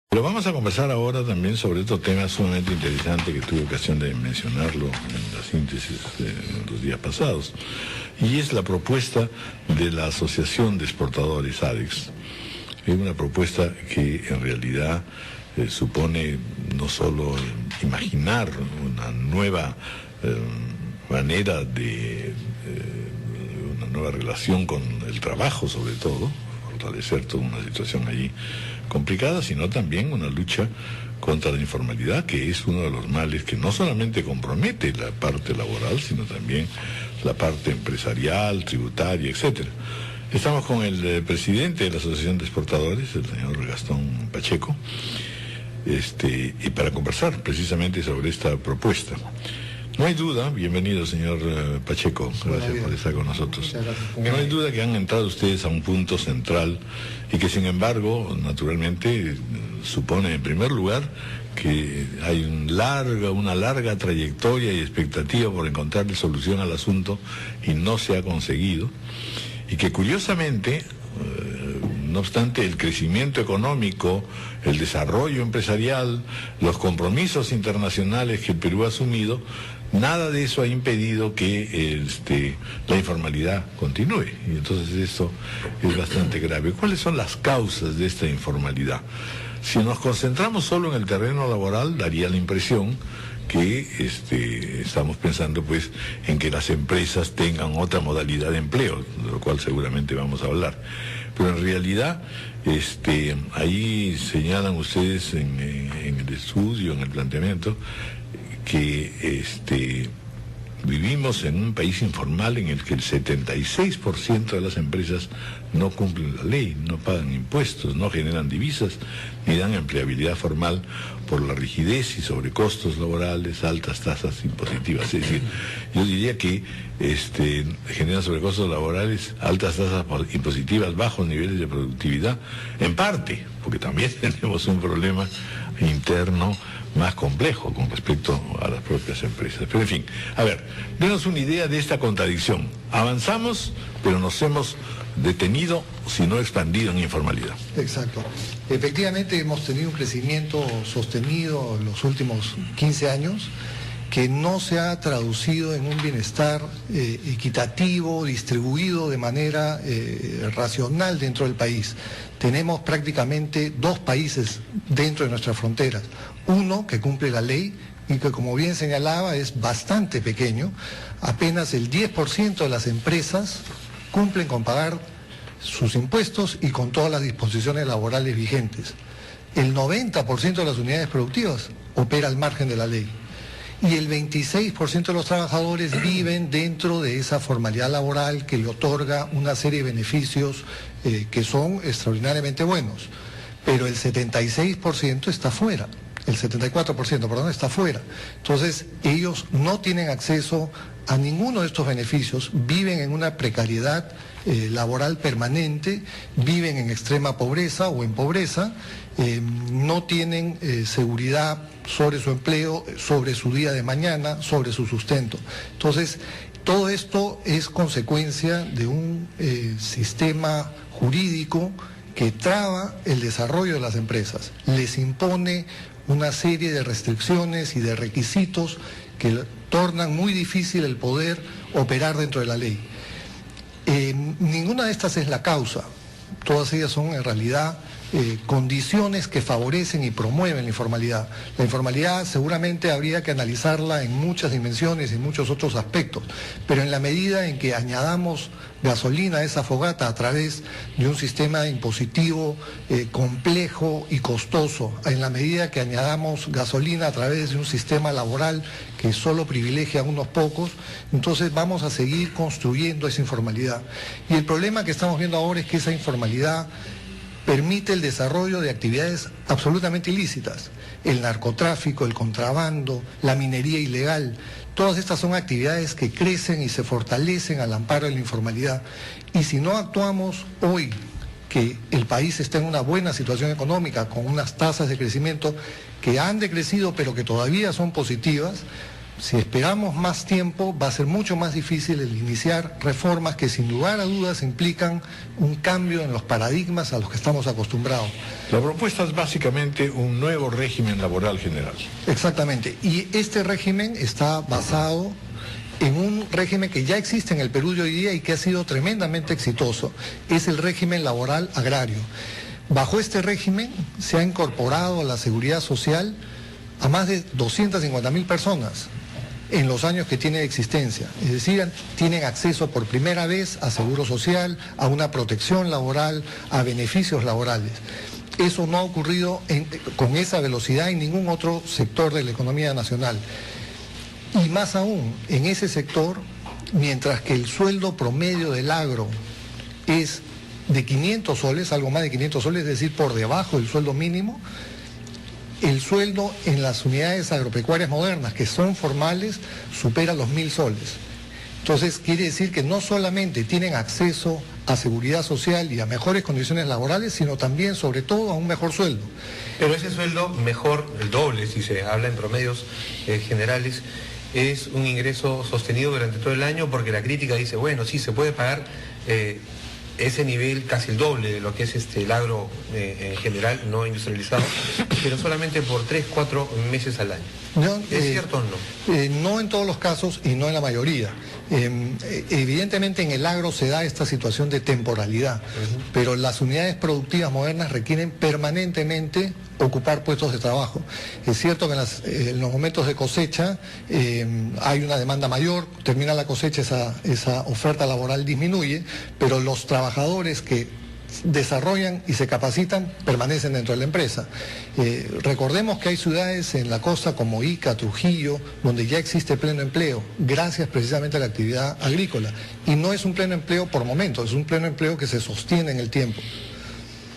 Pero vamos a conversar ahora también sobre otro tema sumamente interesante que tuve ocasión de mencionarlo en la síntesis de los días pasados, y es la propuesta de la Asociación de Exportadores ADEX. Es una propuesta que en realidad supone no solo imaginar una nueva manera de una nueva relación con el trabajo, sobre todo, fortalecer toda una situación allí complicada, sino también una lucha contra la informalidad, que es uno de los males que no solamente compromete la parte laboral, sino también la parte empresarial, tributaria, etcétera. Estamos con el presidente de la Asociación de Exportadores, el señor Gastón Pacheco, y para conversar precisamente sobre esta propuesta. No hay duda, bienvenido señor Pacheco, gracias por estar con nosotros. No hay duda que han entrado ustedes a un punto central y que sin embargo, naturalmente, supone en primer lugar que hay una larga trayectoria y expectativa por encontrarle solución al asunto y no se ha conseguido, y que curiosamente, no obstante el crecimiento económico, el desarrollo empresarial, los compromisos internacionales que el Perú ha asumido, nada de eso ha impedido que la informalidad continúe. Y entonces eso es bastante grave. ¿Cuáles son las causas de esta informalidad? Si nos concentramos solo en el terreno laboral, daría la impresión que estamos pensando pues en que las empresas tengan otra modalidad de empleo, de lo cual seguramente vamos a hablar. Pero en realidad, ahí señalan ustedes en el estudio, en el planteamiento, que vivimos en un país informal en el que el 76% de las empresas no cumplen la ley, no pagan impuestos, no generan divisas, ni dan empleabilidad formal por la rigidez y sobrecostos laborales, altas tasas impositivas. Es decir, yo diría que generan sobrecostos laborales, altas tasas impositivas, bajos niveles de productividad, en parte, porque también tenemos un problema interno más complejo con respecto a las propias empresas. Pero en fin, a ver, denos una idea de esta contradicción. Avanzamos, pero nos hemos detenido, si no expandido en informalidad. Exacto. Efectivamente hemos tenido un crecimiento sostenido en los últimos 15 años que no se ha traducido en un bienestar equitativo, distribuido de manera racional dentro del país. Tenemos prácticamente dos países dentro de nuestras fronteras. Uno que cumple la ley y que, como bien señalaba, es bastante pequeño. Apenas el 10% de las empresas cumplen con pagar sus impuestos y con todas las disposiciones laborales vigentes. El 90% de las unidades productivas opera al margen de la ley. Y el 26% de los trabajadores viven dentro de esa formalidad laboral que le otorga una serie de beneficios que son extraordinariamente buenos. Pero el 76% está fuera. El 74%, perdón, está fuera. Entonces, ellos no tienen acceso a ninguno de estos beneficios, viven en una precariedad laboral permanente, viven en extrema pobreza o en pobreza, no tienen seguridad sobre su empleo, sobre su día de mañana, sobre su sustento. Entonces, todo esto es consecuencia de un sistema jurídico que traba el desarrollo de las empresas, les impone una serie de restricciones y de requisitos que tornan muy difícil el poder operar dentro de la ley. Ninguna de estas es la causa, todas ellas son en realidad condiciones que favorecen y promueven la informalidad. La informalidad seguramente habría que analizarla en muchas dimensiones y en muchos otros aspectos, pero en la medida en que añadamos gasolina a esa fogata a través de un sistema impositivo complejo y costoso, en la medida que añadamos gasolina a través de un sistema laboral que solo privilegia a unos pocos, entonces vamos a seguir construyendo esa informalidad. Y el problema que estamos viendo ahora es que esa informalidad permite el desarrollo de actividades absolutamente ilícitas, el narcotráfico, el contrabando, la minería ilegal. Todas estas son actividades que crecen y se fortalecen al amparo de la informalidad. Y si no actuamos hoy, que el país está en una buena situación económica, con unas tasas de crecimiento que han decrecido pero que todavía son positivas, Si esperamos más tiempo, va a ser mucho más difícil el iniciar reformas que sin lugar a dudas implican un cambio en los paradigmas a los que estamos acostumbrados. La propuesta es básicamente un nuevo régimen laboral general. Exactamente. Y este régimen está basado en un régimen que ya existe en el Perú de hoy día y que ha sido tremendamente exitoso. Es el régimen laboral agrario. Bajo este régimen se ha incorporado a la seguridad social a más de 250.000 personas en los años que tiene de existencia. Es decir, tienen acceso por primera vez a seguro social, a una protección laboral, a beneficios laborales. Eso no ha ocurrido con esa velocidad en ningún otro sector de la economía nacional. Y más aún, en ese sector, mientras que el sueldo promedio del agro es de 500 soles, algo más de 500 soles, es decir, por debajo del sueldo mínimo, el sueldo en las unidades agropecuarias modernas, que son formales, supera los 1.000 soles. Entonces, quiere decir que no solamente tienen acceso a seguridad social y a mejores condiciones laborales, sino también, sobre todo, a un mejor sueldo. Pero ese sueldo mejor, el doble, si se habla en promedios generales, es un ingreso sostenido durante todo el año, porque la crítica dice, bueno, sí, se puede pagar ese nivel, casi el doble de lo que es el agro en general, no industrializado, pero solamente por 3, 4 meses al año. No, ¿Es cierto o no? No en todos los casos y no en la mayoría. Evidentemente en el agro se da esta situación de temporalidad, pero las unidades productivas modernas requieren permanentemente ocupar puestos de trabajo. Es cierto que en los momentos de cosecha hay una demanda mayor, termina la cosecha, esa oferta laboral disminuye, pero los trabajadores que desarrollan y se capacitan permanecen dentro de la empresa. Recordemos que hay ciudades en la costa como Ica, Trujillo, donde ya existe pleno empleo, gracias precisamente a la actividad agrícola. Y no es un pleno empleo por momentos, es un pleno empleo que se sostiene en el tiempo.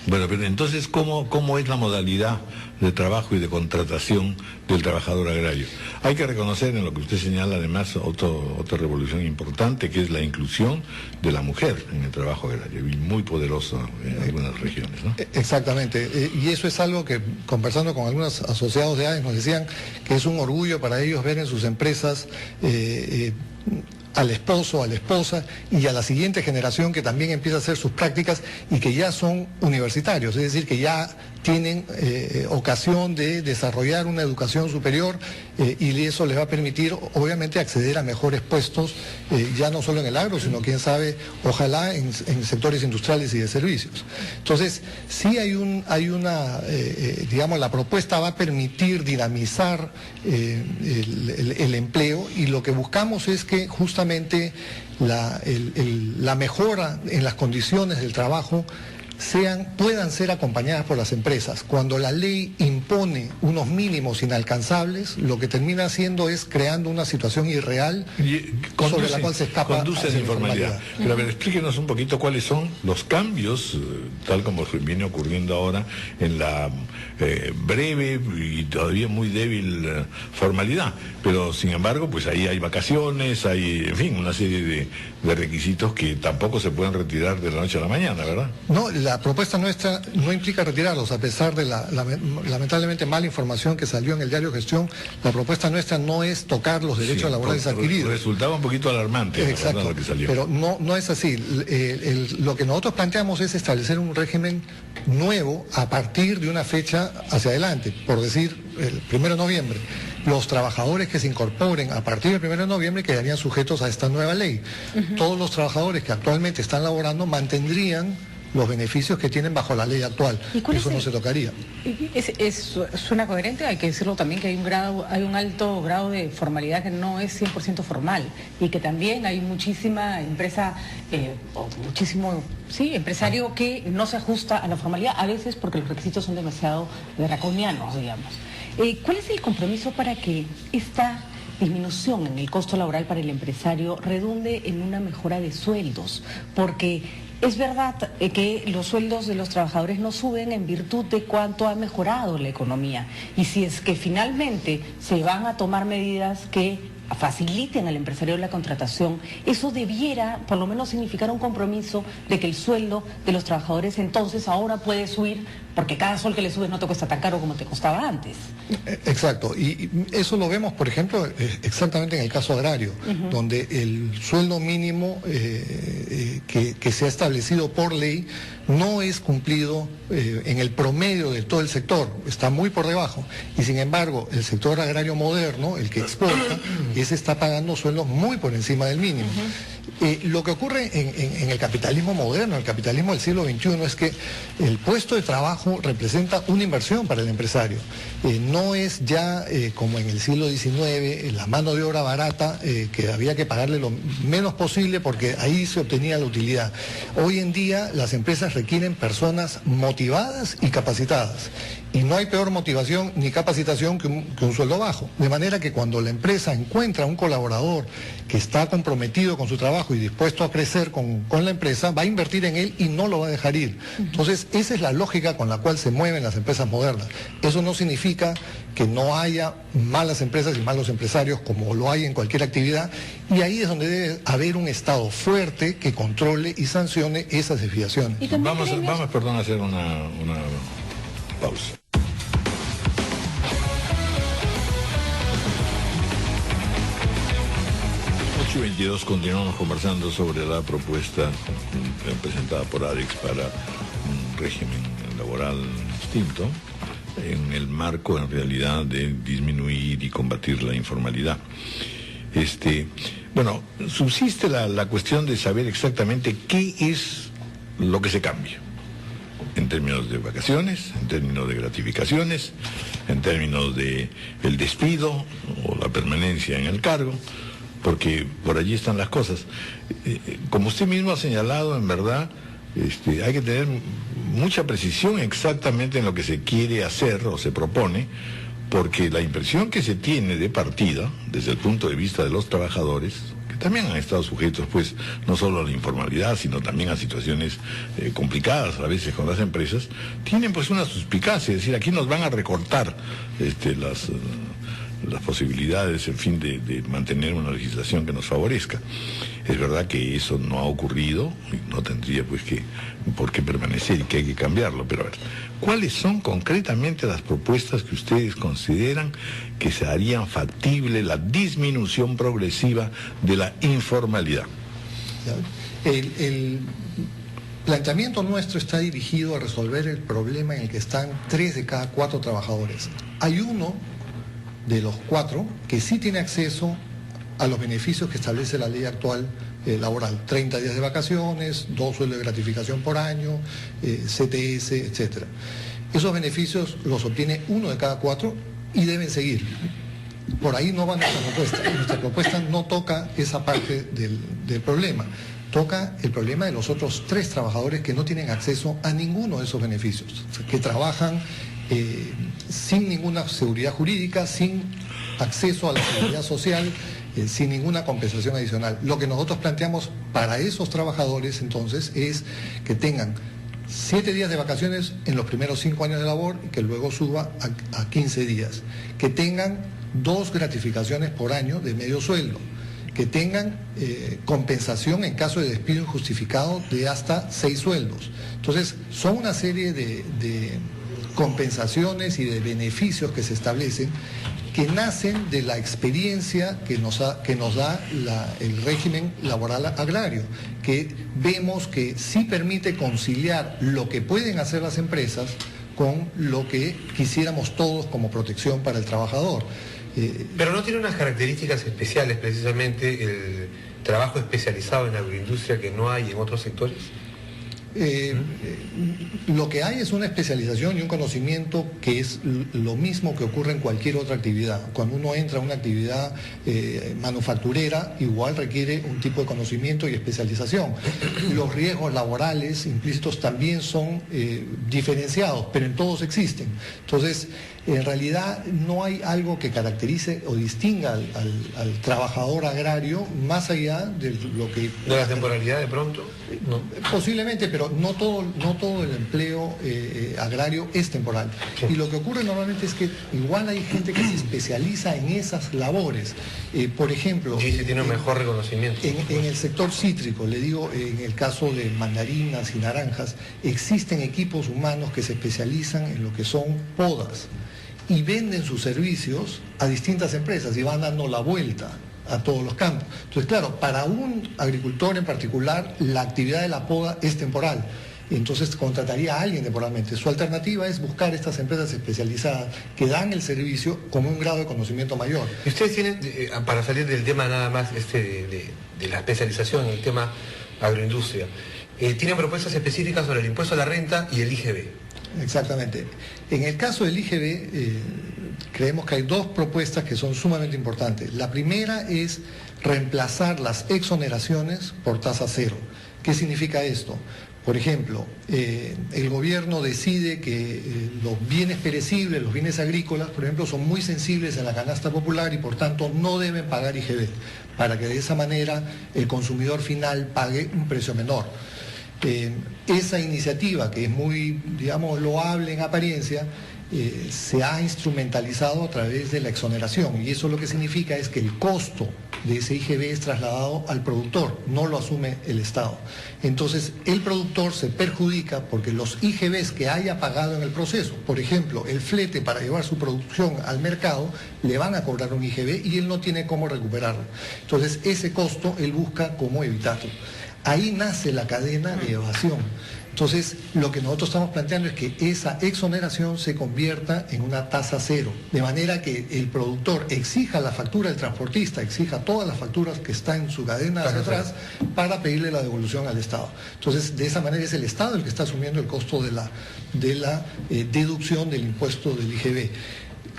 Bueno, pero entonces, ¿cómo es la modalidad de trabajo y de contratación del trabajador agrario? Hay que reconocer en lo que usted señala, además, otra revolución importante, que es la inclusión de la mujer en el trabajo agrario, y muy poderosa en algunas regiones, ¿no? Exactamente, y eso es algo que, conversando con algunos asociados de ADES, nos decían que es un orgullo para ellos ver en sus empresas al esposo, a la esposa y a la siguiente generación que también empieza a hacer sus prácticas y que ya son universitarios, es decir, que ya tienen ocasión de desarrollar una educación superior y eso les va a permitir obviamente acceder a mejores puestos, ya no solo en el agro, sino quién sabe, ojalá en sectores industriales y de servicios. Entonces, sí digamos, la propuesta va a permitir dinamizar el empleo, y lo que buscamos es que justamente la mejora en las condiciones del trabajo puedan ser acompañadas por las empresas. Cuando la ley impone unos mínimos inalcanzables, lo que termina haciendo es creando una situación irreal sobre la cual se escapa. Conduce a la informalidad. Pero a ver, explíquenos un poquito cuáles son los cambios, tal como viene ocurriendo ahora, en la breve y todavía muy débil formalidad. Pero sin embargo, pues ahí hay vacaciones, hay, en fin, una serie de requisitos que tampoco se pueden retirar de la noche a la mañana, ¿verdad? No, la propuesta nuestra no implica retirarlos, a pesar de la lamentablemente mala información que salió en el diario Gestión. La propuesta nuestra no es tocar los derechos laborales adquiridos. Resultaba un poquito alarmante, exacto, ¿verdad?, lo que salió. Pero no es así. Lo que nosotros planteamos es establecer un régimen nuevo a partir de una fecha hacia adelante, por decir, el 1 de noviembre. Los trabajadores que se incorporen a partir del 1 de noviembre quedarían sujetos a esta nueva ley. Todos los trabajadores que actualmente están laborando mantendrían los beneficios que tienen bajo la ley actual. Eso no se tocaría. Suena coherente, hay que decirlo también que hay un alto grado de formalidad que no es 100% formal, y que también hay muchísima empresa o muchísimo empresario que no se ajusta a la formalidad, a veces porque los requisitos son demasiado draconianos, digamos. ¿Cuál es el compromiso para que esta disminución en el costo laboral para el empresario redunde en una mejora de sueldos? Porque es verdad que los sueldos de los trabajadores no suben en virtud de cuánto ha mejorado la economía. Y si es que finalmente se van a tomar medidas que faciliten al empresario la contratación, eso debiera por lo menos significar un compromiso de que el sueldo de los trabajadores entonces ahora puede subir porque cada sol que le subes no te cuesta tan caro como te costaba antes. Exacto, y eso lo vemos, por ejemplo, exactamente en el caso agrario, donde el sueldo mínimo que se ha establecido por ley no es cumplido en el promedio de todo el sector, está muy por debajo, y sin embargo el sector agrario moderno, el que exporta, ese está pagando sueldos muy por encima del mínimo. Lo que ocurre en el capitalismo moderno, el capitalismo del siglo XXI, es que el puesto de trabajo representa una inversión para el empresario. No es ya como en el siglo XIX, la mano de obra barata, que había que pagarle lo menos posible porque ahí se obtenía la utilidad. Hoy en día las empresas requieren personas motivadas y capacitadas. Y no hay peor motivación ni capacitación que un sueldo bajo. De manera que cuando la empresa encuentra un colaborador que está comprometido con su trabajo y dispuesto a crecer con la empresa, va a invertir en él y no lo va a dejar ir. Entonces, esa es la lógica con la cual se mueven las empresas modernas. Eso no significa que no haya malas empresas y malos empresarios como lo hay en cualquier actividad, y ahí es donde debe haber un Estado fuerte que controle y sancione esas desviaciones. Vamos, perdón, a hacer una pausa. 8:22, continuamos conversando sobre la propuesta presentada por ADEX para un régimen laboral distinto, en el marco, en realidad, de disminuir y combatir la informalidad. Bueno, subsiste la cuestión de saber exactamente qué es lo que se cambia, en términos de vacaciones, en términos de gratificaciones, en términos de el despido o la permanencia en el cargo, porque por allí están las cosas. Como usted mismo ha señalado, en verdad, hay que tener mucha precisión exactamente en lo que se quiere hacer o se propone, porque la impresión que se tiene de partida, desde el punto de vista de los trabajadores, que también han estado sujetos, pues, no solo a la informalidad, sino también a situaciones complicadas a veces con las empresas, tienen pues una suspicacia, es decir, aquí nos van a recortar las posibilidades, en fin, de mantener una legislación que nos favorezca. Es verdad que eso no ha ocurrido y no tendría pues por qué permanecer y que hay que cambiarlo, pero a ver, ¿cuáles son concretamente las propuestas que ustedes consideran que se harían factible la disminución progresiva de la informalidad? El planteamiento nuestro está dirigido a resolver el problema en el que están 3 de cada 4 trabajadores. Hay uno de los 4 que sí tiene acceso a los beneficios que establece la ley actual laboral: 30 días de vacaciones, 2 sueldos de gratificación por año, CTS, etc. Esos beneficios los obtiene 1 de cada 4 y deben seguir. Por ahí no va nuestra propuesta. Nuestra propuesta no toca esa parte del problema. Toca el problema de los otros 3 trabajadores que no tienen acceso a ninguno de esos beneficios, que trabajan sin ninguna seguridad jurídica, sin acceso a la seguridad social, sin ninguna compensación adicional. Lo que nosotros planteamos para esos trabajadores entonces es que tengan 7 días de vacaciones en los primeros 5 años de labor y que luego suba a 15 días, que tengan 2 gratificaciones por año de medio sueldo, que tengan compensación en caso de despido injustificado de hasta 6 sueldos. Entonces, son una serie de compensaciones y de beneficios que se establecen, que nacen de la experiencia que nos da el régimen laboral agrario, que vemos que sí permite conciliar lo que pueden hacer las empresas con lo que quisiéramos todos como protección para el trabajador. Pero no tiene unas características especiales, precisamente el trabajo especializado en la agroindustria, que no hay en otros sectores. Lo que hay es una especialización y un conocimiento que es lo mismo que ocurre en cualquier otra actividad. Cuando uno entra a una actividad manufacturera, igual requiere un tipo de conocimiento y especialización. Los riesgos laborales implícitos también son diferenciados, pero en todos existen. Entonces, En realidad no hay algo que caracterice o distinga al trabajador agrario más allá de lo que... ¿De la temporalidad de pronto? No. Posiblemente, pero no todo el empleo agrario es temporal. Sí. Y lo que ocurre normalmente es que igual hay gente que se especializa en esas labores. Por ejemplo... Y se tiene un mejor reconocimiento. En el sector cítrico, le digo, en el caso de mandarinas y naranjas, existen equipos humanos que se especializan en lo que son podas y venden sus servicios a distintas empresas y van dando la vuelta a todos los campos. Entonces, claro, para un agricultor en particular, la actividad de la poda es temporal. Entonces contrataría a alguien temporalmente. Su alternativa es buscar estas empresas especializadas que dan el servicio con un grado de conocimiento mayor. Y ustedes tienen, para salir del tema nada más de la especialización en el tema agroindustria, tienen propuestas específicas sobre el impuesto a la renta y el IGB. Exactamente. En el caso del IGB, creemos que hay dos propuestas que son sumamente importantes. La primera es reemplazar las exoneraciones por tasa cero. ¿Qué significa esto? Por ejemplo, el gobierno decide que los bienes perecibles, los bienes agrícolas, por ejemplo, son muy sensibles en la canasta popular y por tanto no deben pagar IGB, para que de esa manera el consumidor final pague un precio menor. Esa iniciativa, que es muy, digamos, loable en apariencia, se ha instrumentalizado a través de la exoneración, y eso lo que significa es que el costo de ese IGB es trasladado al productor, no lo asume el Estado. Entonces el productor se perjudica porque los IGBs que haya pagado en el proceso, por ejemplo, el flete para llevar su producción al mercado, le van a cobrar un IGB y él no tiene cómo recuperarlo. Entonces ese costo él busca cómo evitarlo. Ahí nace la cadena de evasión. Entonces, lo que nosotros estamos planteando es que esa exoneración se convierta en una tasa cero, de manera que el productor exija la factura del transportista, exija todas las facturas que están en su cadena hacia atrás para pedirle la devolución al Estado. Entonces, de esa manera es el Estado el que está asumiendo el costo de la deducción del impuesto del IGB.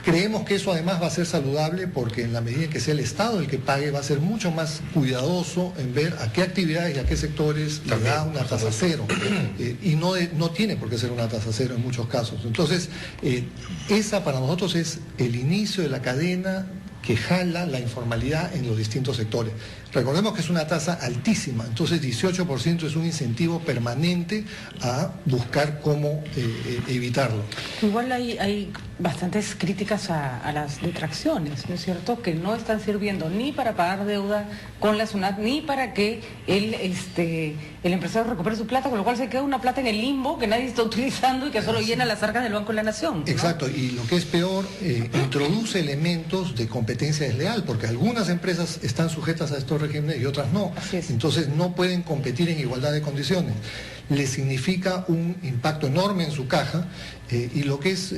Creemos que eso además va a ser saludable porque en la medida en que sea el Estado el que pague, va a ser mucho más cuidadoso en ver a qué actividades y a qué sectores le da una tasa cero. Y no tiene por qué ser una tasa cero en muchos casos. Entonces, esa para nosotros es el inicio de la cadena que jala la informalidad en los distintos sectores. Recordemos que es una tasa altísima, entonces 18% es un incentivo permanente a buscar cómo evitarlo. Igual hay bastantes críticas a las detracciones, ¿no es cierto?, que no están sirviendo ni para pagar deuda con la SUNAT, ni para que el empresario recupere su plata, con lo cual se queda una plata en el limbo que nadie está utilizando y que solo llena las arcas del Banco de la Nación, ¿no? Exacto, y lo que es peor, introduce elementos de competencia desleal, porque algunas empresas están sujetas a estos regímenes y otras no. Entonces no pueden competir en igualdad de condiciones. Les significa un impacto enorme en su caja y lo que es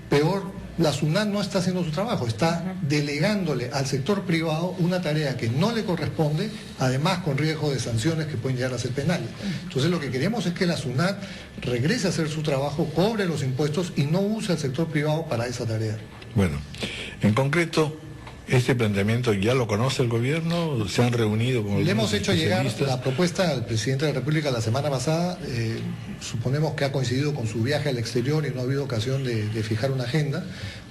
peor, la SUNAT no está haciendo su trabajo, está delegándole al sector privado una tarea que no le corresponde, además con riesgo de sanciones que pueden llegar a ser penales. Entonces lo que queremos es que la SUNAT regrese a hacer su trabajo, cobre los impuestos y no use al sector privado para esa tarea. Bueno, en concreto, ¿este planteamiento ya lo conoce el gobierno? ¿Se han reunido con Le hemos hecho llegar especialistas? la propuesta al presidente de la República la semana pasada. Suponemos que ha coincidido con su viaje al exterior y no ha habido ocasión de fijar una agenda.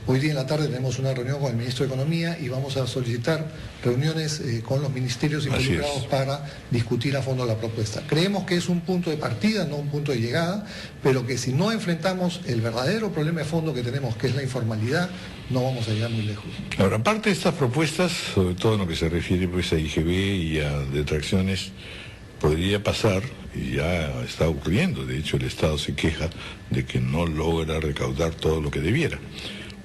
Hoy día en la tarde tenemos una reunión con el ministro de Economía y vamos a solicitar reuniones con los ministerios involucrados para discutir a fondo la propuesta. Creemos que es un punto de partida, no un punto de llegada, pero que si no enfrentamos el verdadero problema de fondo que tenemos, que es la informalidad, no vamos a llegar muy lejos. Ahora, aparte de estas propuestas, sobre todo en lo que se refiere pues a IGB y a detracciones, podría pasar, y ya está ocurriendo, de hecho el Estado se queja de que no logra recaudar todo lo que debiera.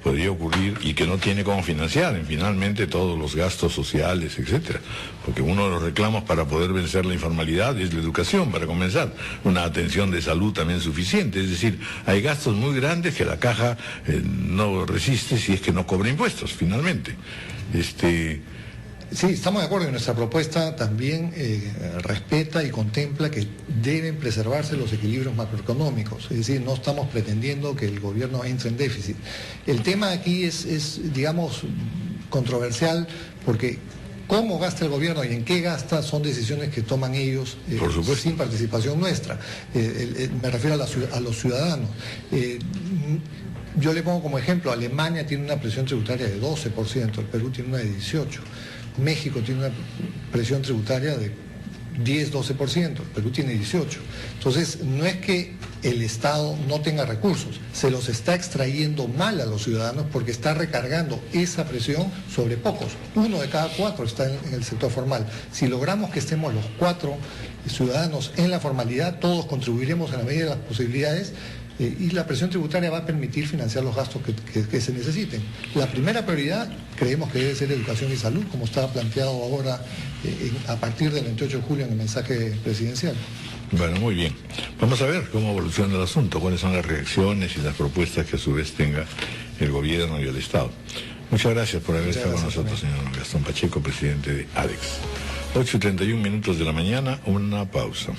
Podría ocurrir y que no tiene cómo financiar finalmente todos los gastos sociales, etcétera, porque uno de los reclamos para poder vencer la informalidad es la educación, para comenzar, una atención de salud también suficiente, es decir, hay gastos muy grandes que la caja no resiste si es que no cobra impuestos finalmente. Sí, estamos de acuerdo. Nuestra propuesta también respeta y contempla que deben preservarse los equilibrios macroeconómicos, es decir, no estamos pretendiendo que el gobierno entre en déficit. El tema aquí es digamos, controversial porque cómo gasta el gobierno y en qué gasta son decisiones que toman ellos sin participación nuestra. Me refiero a los ciudadanos. Yo le pongo como ejemplo, Alemania tiene una presión tributaria de 12%, el Perú tiene una de 18%, México tiene una presión tributaria de 10-12%, el Perú tiene 18%. Entonces, no es que el Estado no tenga recursos, se los está extrayendo mal a los ciudadanos porque está recargando esa presión sobre pocos. 1 de cada 4 está en el sector formal. Si logramos que estemos los 4 ciudadanos en la formalidad, todos contribuiremos en la medida de las posibilidades y la presión tributaria va a permitir financiar los gastos que se necesiten. La primera prioridad creemos que debe ser educación y salud, como está planteado ahora a partir del 28 de julio en el mensaje presidencial. Bueno, muy bien. Vamos a ver cómo evoluciona el asunto, cuáles son las reacciones y las propuestas que a su vez tenga el gobierno y el Estado. Muchas gracias por haber estado con nosotros, señor Gastón Pacheco, presidente de ADEX. 8:31 de la mañana, una pausa.